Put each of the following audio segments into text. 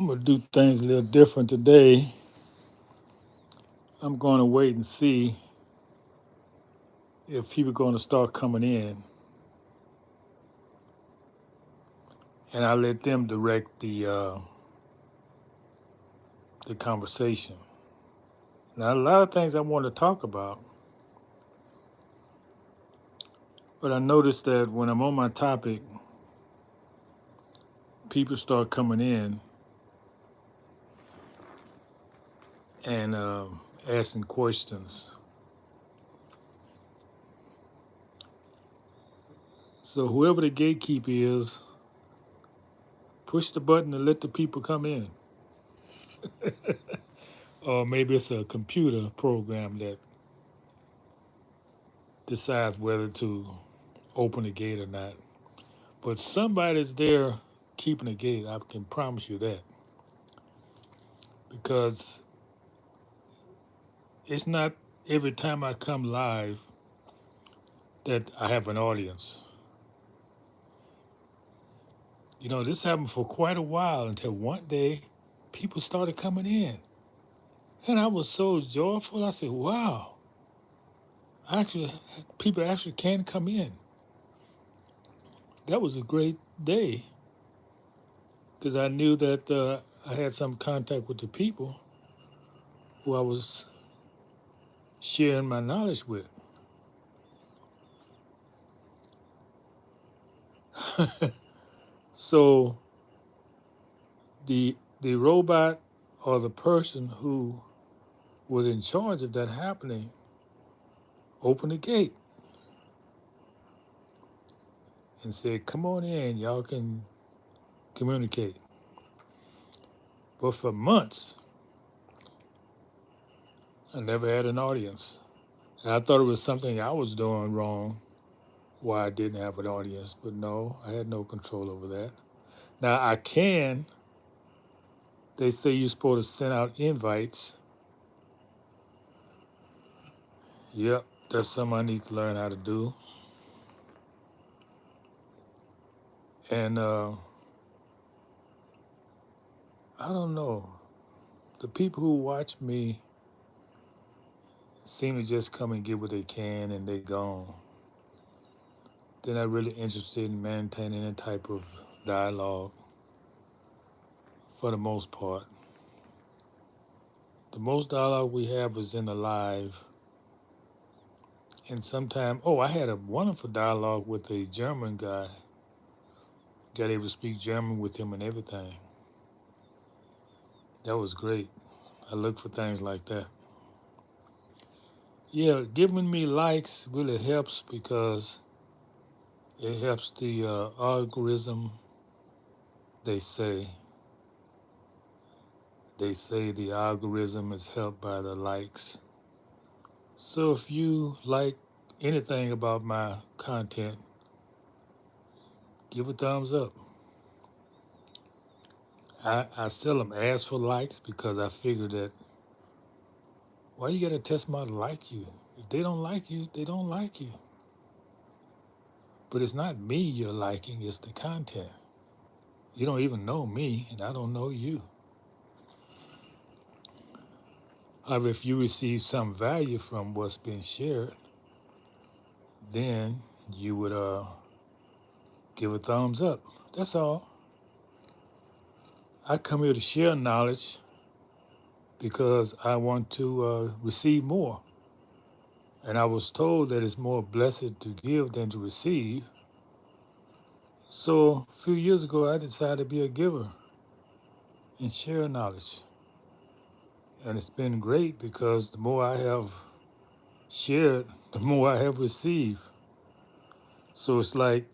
I'm gonna do things a little different today. I'm going to wait and see if people are going to start coming in, and I let them direct the conversation. Now, a lot of things I want to talk about, but I noticed that when I'm on my topic, people start coming in and asking questions. So whoever the gatekeeper is, push the button and let the people come in. Or maybe it's a computer program that decides whether to open the gate or not. But somebody's there keeping the gate. I can promise you that. Because it's not every time I come live that I have an audience. You know, this happened for quite a while until one day people started coming in. And I was so joyful. I said, wow, actually, people actually can come in. That was a great day because I knew that I had some contact with the people who I was sharing my knowledge with. So the robot or the person who was in charge of that happening opened the gate and said, "Come on in, y'all can communicate." But for months, I never had an audience. And I thought it was something I was doing wrong, why I didn't have an audience. But no, I had no control over that. Now I can. They say you're supposed to send out invites. Yep, that's something I need to learn how to do. And I don't know. The people who watch me seem to just come and get what they can and they gone. They're not really interested in maintaining any type of dialogue for the most part. The most dialogue we have is in the live. And sometimes, oh, I had a wonderful dialogue with a German guy. Got able to speak German with him and everything. That was great. I look for things like that. Yeah, giving me likes really helps because it helps the algorithm. They say the algorithm is helped by the likes. So if you like anything about my content, give a thumbs up. I seldom ask for likes because I figure that why you gotta test somebody to like you? If they don't like you, they don't like you. But it's not me you're liking, it's the content. You don't even know me, and I don't know you. However, if you receive some value from what's being shared, then you would give a thumbs up. That's all. I come here to share knowledge because I want to receive more. And I was told that it's more blessed to give than to receive. So a few years ago, I decided to be a giver and share knowledge. And it's been great because the more I have shared, the more I have received. So it's like,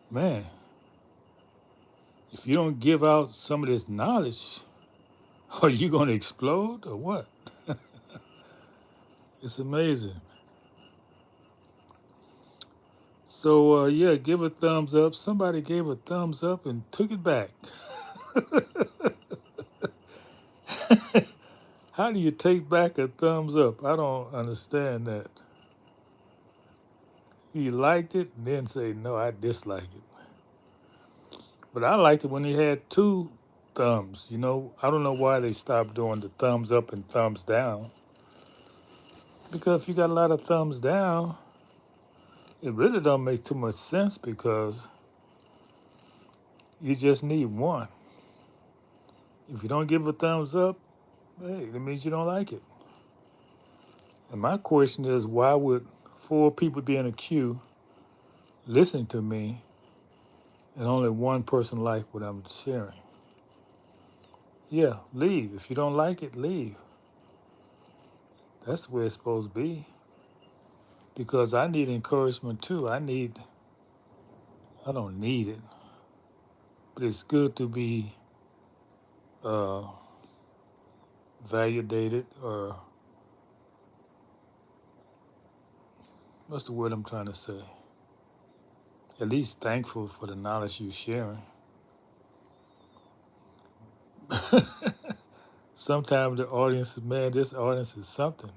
man, if you don't give out some of this knowledge, are you going to explode or what? It's amazing. So, yeah, give a thumbs up. Somebody gave a thumbs up and took it back. How do you take back a thumbs up? I don't understand that. He liked it and then say, no, I dislike it. But I liked it when he had two thumbs. You know, I don't know why they stopped doing the thumbs up and thumbs down. Because if you got a lot of thumbs down, it really don't make too much sense because you just need one. If you don't give a thumbs up, hey, that means you don't like it. And my question is, why would four people be in a queue listening to me and only one person like what I'm sharing? Yeah, leave. If you don't like it, leave. That's the way it's supposed to be. Because I need encouragement too. I don't need it, but it's good to be uh, validated, or what's the word I'm trying to say? At least thankful for the knowledge you're sharing. Sometimes the audience is, man, this audience is something.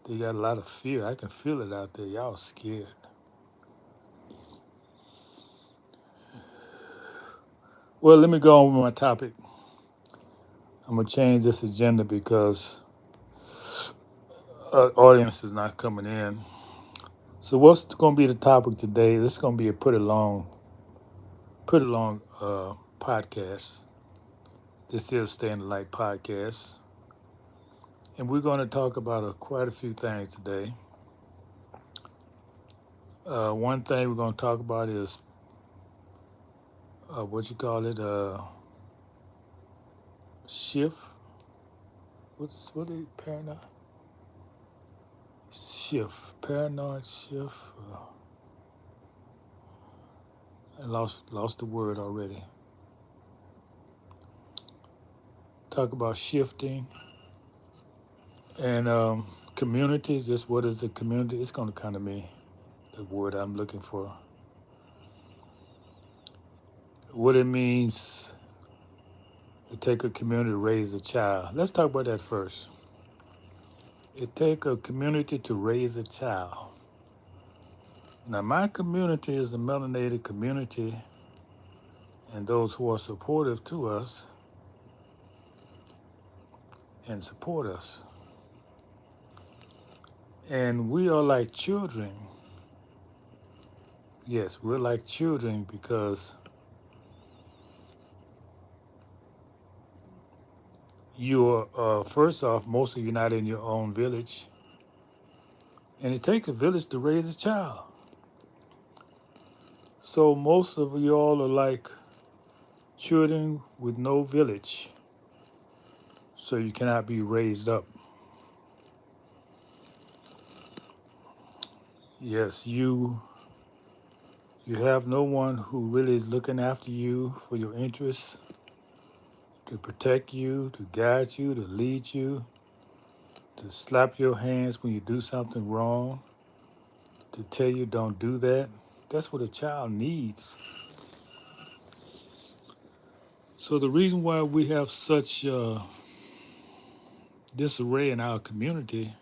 They got a lot of fear. I can feel it out there. Y'all scared. Well, let me go on with my topic. I'm going to change this agenda because audience is not coming in. So what's going to be the topic today? This is going to be a pretty long podcast. This is Stay in the Light podcast. And we're going to talk about quite a few things today. One thing we're going to talk about is what you call it, shift. What is paranoid? Shift, paranoid shift. I lost the word already. Talk about shifting and communities. Just what is a community? It's going to kind of mean the word I'm looking for. What it means to take a community to raise a child. Let's talk about that first. It takes a community to raise a child. Now, my community is the melanated community, and those who are supportive to us and support us. And we are like children. Yes, we're like children because you're, first off, most of you not in your own village. And it takes a village to raise a child. So most of y'all are like children with no village. So you cannot be raised up. Yes, you have no one who really is looking after you for your interests, to protect you, to guide you, to lead you, to slap your hands when you do something wrong, to tell you don't do that. That's what a child needs. So the reason why we have such disarray in our community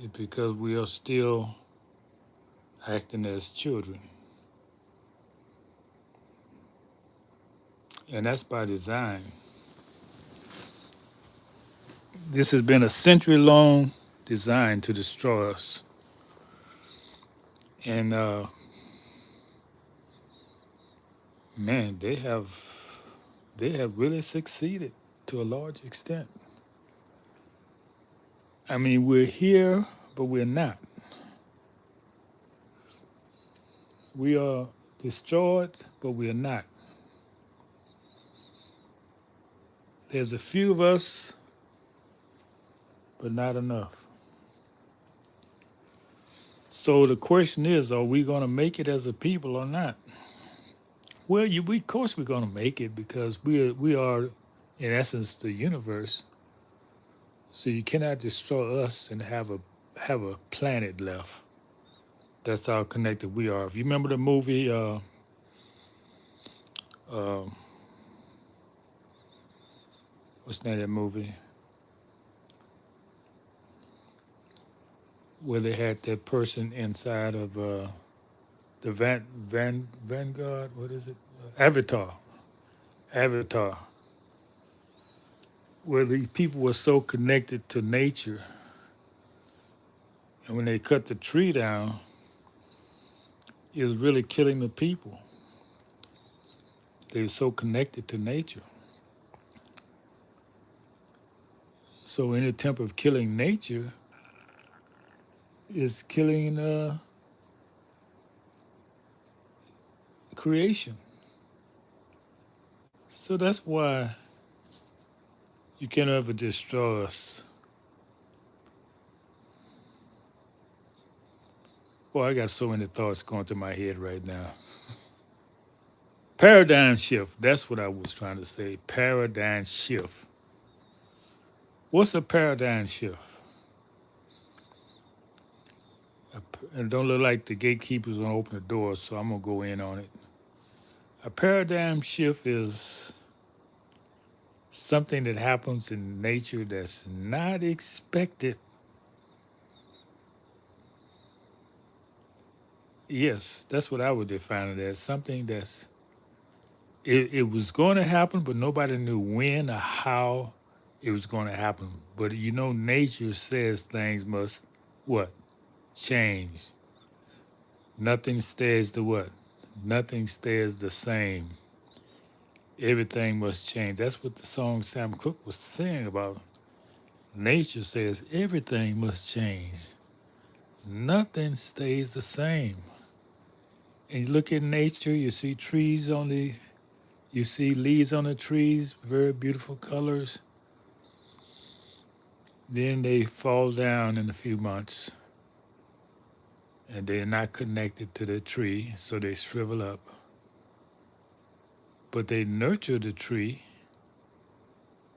is because we are still acting as children. And that's by design. This has been a century-long design to destroy us. And man, they have really succeeded to a large extent. I mean, we're here, but we're not. We are destroyed, but we're not. There's a few of us, but not enough. So the question is, are we going to make it as a people or not? Well, of course we're going to make it because we are, in essence, the universe. So you cannot destroy us and have a planet left. That's how connected we are. If you remember the movie, what's the name of that movie? Where they had that person inside of the Vanguard. What is it? Avatar. Avatar, where these people were so connected to nature, and when they cut the tree down, it was really killing the people. They were so connected to nature. So any attempt of killing nature is killing creation. So that's why you can't ever destroy us. Well, I got so many thoughts going through my head right now. Paradigm shift. That's what I was trying to say. Paradigm shift. What's a paradigm shift? And don't look like the gatekeepers gonna open the door, so I'm gonna go in on it. A paradigm shift is something that happens in nature that's not expected. Yes, that's what I would define it as. Something that's it was going to happen, but nobody knew when or how it was going to happen. But you know, nature says things must what? Change. Nothing stays the what? Nothing stays the same. Everything must change. That's what the song Sam Cooke was saying about. Nature says everything must change. Nothing stays the same. And you look at nature, you see trees on the, you see leaves on the trees, very beautiful colors. Then they fall down in a few months and they're not connected to the tree, so they shrivel up. But they nurture the tree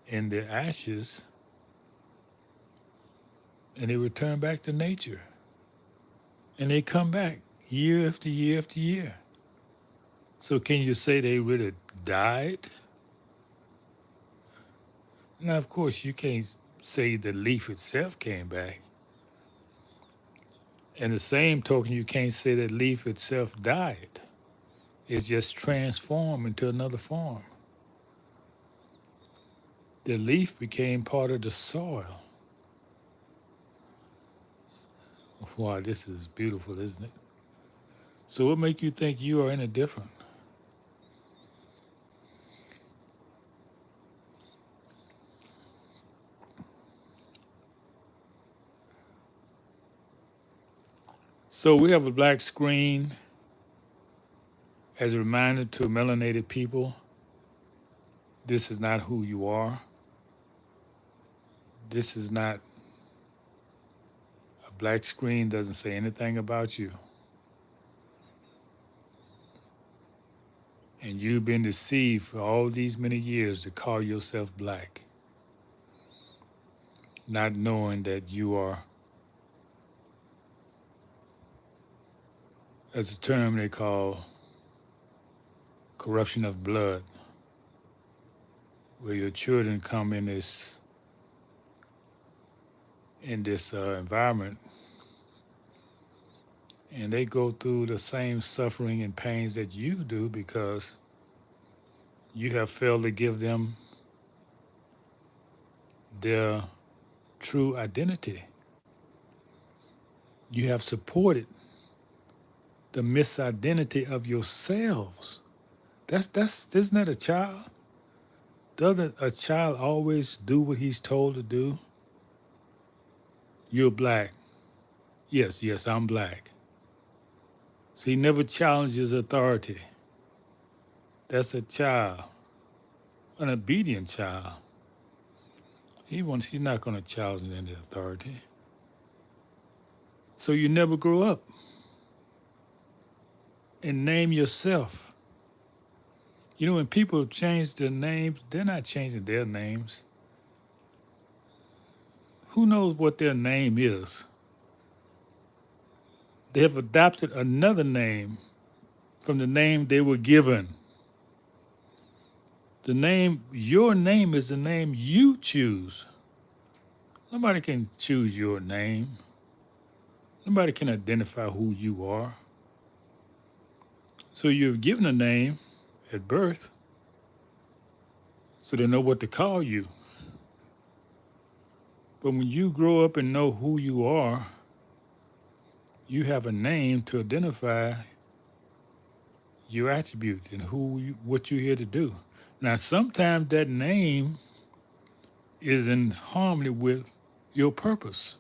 in their ashes and they return back to nature. And they come back year after year after year. So can you say they really died? Now, of course, you can't say the leaf itself came back. In the same token, you can't say that leaf itself died. It's just transformed into another form. The leaf became part of the soil. Wow, this is beautiful, isn't it? So what make you think you are any different? So we have a black screen as a reminder to melanated people, this is not who you are. This is not, a black screen doesn't say anything about you. And you've been deceived for all these many years to call yourself black, not knowing that you are, as a term they call, corruption of blood, where your children come in this environment and they go through the same suffering and pains that you do because you have failed to give them their true identity. You have supported the misidentity of yourselves. That's isn't that a child? Doesn't a child always do what he's told to do? You're black. Yes, yes, I'm black. So he never challenges authority. That's a child, an obedient child. He's not going to challenge any authority. So you never grow up and name yourself. You know, when people change their names, they're not changing their names. Who knows what their name is? They have adopted another name from the name they were given. Your name is the name you choose. Nobody can choose your name. Nobody can identify who you are. So you're given a name at birth, so they know what to call you. But when you grow up and know who you are, you have a name to identify your attribute and what you're here to do. Now, sometimes that name is in harmony with your purpose,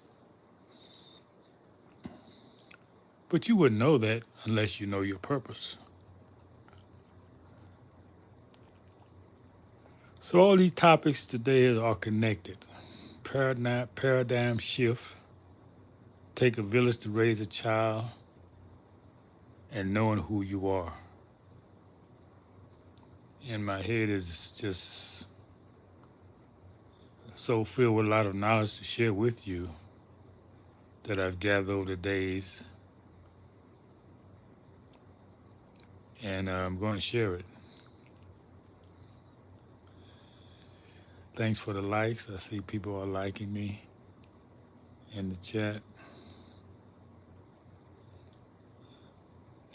but you wouldn't know that unless you know your purpose. So all these topics today are connected. Paradigm shift, take a village to raise a child, and knowing who you are. And my head is just so filled with a lot of knowledge to share with you that I've gathered over the days, and I'm going to share it. Thanks for the likes. I see people are liking me in the chat.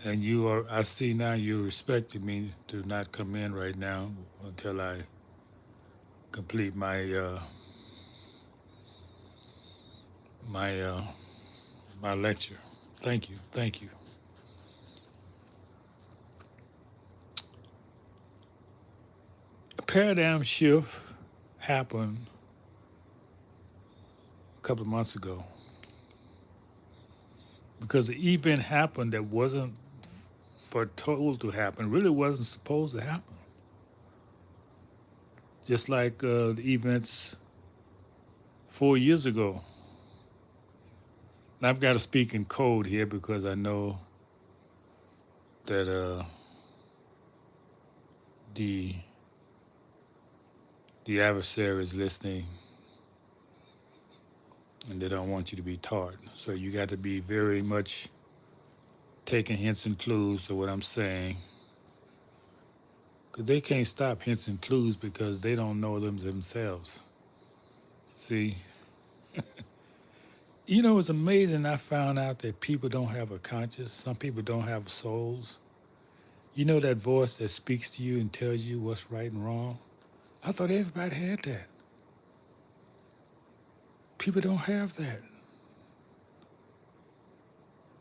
And I see now you're respecting me to not come in right now until I complete my my lecture. Thank you, thank you. A paradigm shift happened a couple of months ago because the event happened that wasn't foretold to happen, really wasn't supposed to happen. Just like the events 4 years ago. And I've got to speak in code here because I know that the the adversary is listening and they don't want you to be taught. So you got to be very much taking hints and clues to what I'm saying. Because they can't stop hints and clues because they don't know them themselves. See, you know, it's amazing. I found out that people don't have a conscience. Some people don't have souls. You know that voice that speaks to you and tells you what's right and wrong? I thought everybody had that. People don't have that.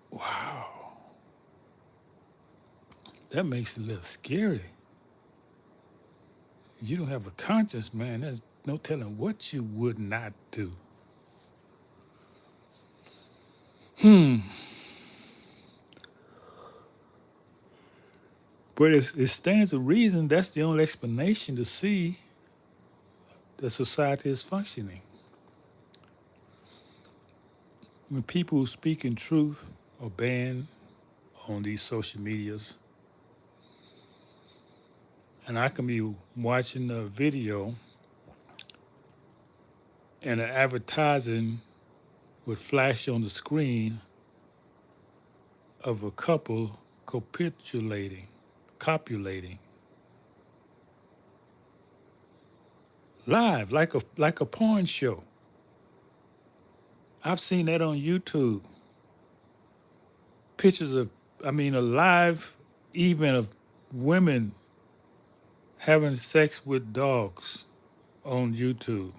Wow. That makes it a little scary. You don't have a conscience, man. There's no telling what you would not do. Hmm. But it stands to reason that's the only explanation to see that society is functioning. When people who speak in truth are banned on these social medias, and I can be watching a video and an advertising would flash on the screen of a couple copulating live like a porn show. I've seen that on YouTube. Pictures of, I mean, a live event of women having sex with dogs on YouTube.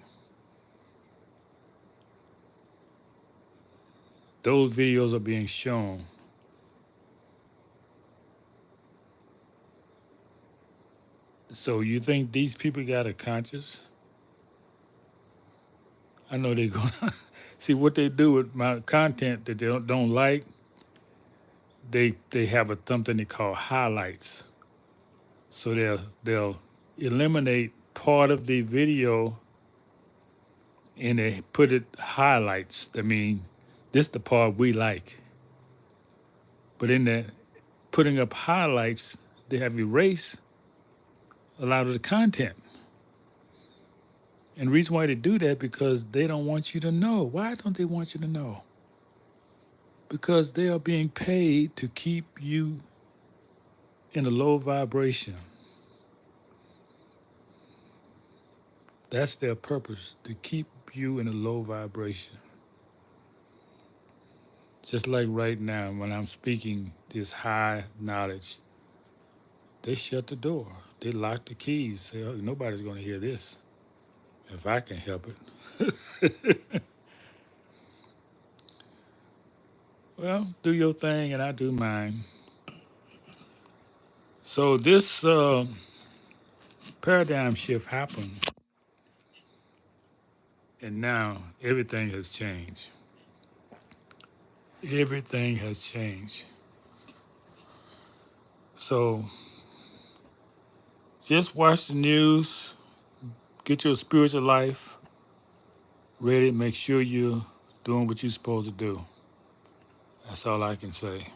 Those videos are being shown. So you think these people got a conscience? I know they're gonna see what they do with my content that they don't like. They have something they call highlights. So they'll eliminate part of the video and they put it highlights. I mean, this the part we like. But in the putting up highlights, they have erased a lot of the content. And the reason why they do that because they don't want you to know. Why don't they want you to know? Because they are being paid to keep you in a low vibration. That's their purpose, to keep you in a low vibration. Just like right now, when I'm speaking this high knowledge, they shut the door. They lock the keys. Say, "Oh, nobody's going to hear this if I can help it." Well, do your thing and I do mine. So this paradigm shift happened, and now everything has changed. Everything has changed. So just watch the news, get your spiritual life ready, make sure you're doing what you're supposed to do. That's all I can say.